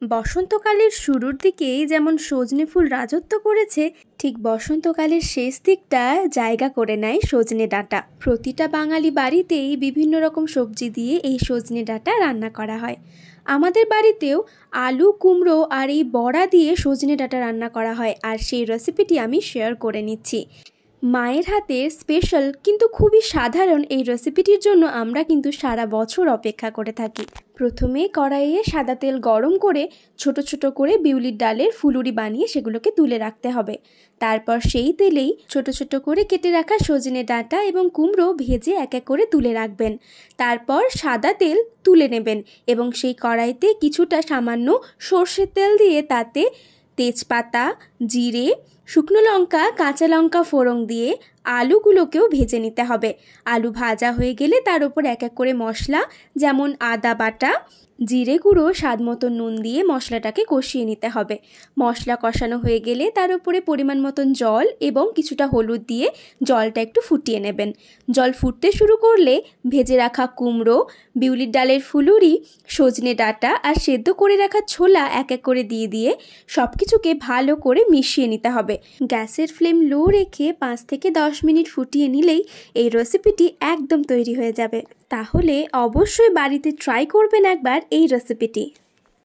বসন্তকালের শুরুর দিকেই যেমন সজনে ফুল রাজত্ব করেছে, ঠিক বসন্তকালের শেষ দিকটা জায়গা করে নেয় সজনে ডাঁটা। প্রতিটা বাঙালি বাড়িতেই বিভিন্ন রকম সবজি দিয়ে এই সজনে ডাঁটা রান্না করা হয়। আমাদের বাড়িতেও আলু, কুমড়ো আর এই বড়া দিয়ে সজনে ডাঁটা রান্না করা হয়, আর সেই রেসিপিটি আমি শেয়ার করে নিচ্ছি। মায়ের হাতের স্পেশাল কিন্তু খুবই সাধারণ এই রেসিপিটির জন্য আমরা কিন্তু সারা বছর অপেক্ষা করে থাকি। প্রথমে কড়াইয়ে সাদা তেল গরম করে ছোট ছোট করে বিউলির ডালের ফুলুরি বানিয়ে সেগুলোকে তুলে রাখতে হবে। তারপর সেই তেলেই ছোট ছোট করে কেটে রাখা সজনে ডাঁটা এবং কুমড়ো ভেজে এক এক করে তুলে রাখবেন। তারপর সাদা তেল তুলে নেবেন এবং সেই কড়াইতে কিছুটা সামান্য সর্ষের তেল দিয়ে তাতে তেজপাতা, জিরে, শুকনো লঙ্কা, কাঁচা লঙ্কা ফোড়ন দিয়ে আলুগুলোকেও ভেজে নিতে হবে। আলু ভাজা হয়ে গেলে তার উপর এক এক করে মশলা, যেমন আদা বাটা, জিরে গুঁড়ো, স্বাদ মতো নুন দিয়ে মশলাটাকে কষিয়ে নিতে হবে। মশলা কষানো হয়ে গেলে তার উপরে পরিমাণ মতন জল এবং কিছুটা হলুদ দিয়ে জলটা একটু ফুটিয়ে নেবেন। জল ফুটতে শুরু করলে ভেজে রাখা কুমড়ো, বিউলির ডালের ফুলুরি, সজনে ডাঁটা আর সেদ্ধ করে রাখা ছোলা এক এক করে দিয়ে সব কিছুকে ভালো করে মিশিয়ে নিতে হবে। গ্যাসের ফ্লেম লো রেখে 5 থেকে 10 মিনিট ফুটিয়ে নিলেই এই রেসিপিটি একদম তৈরি হয়ে যাবে। তাহলে অবশ্যই বাড়িতে ট্রাই করবেন একবার এই রেসিপিটি।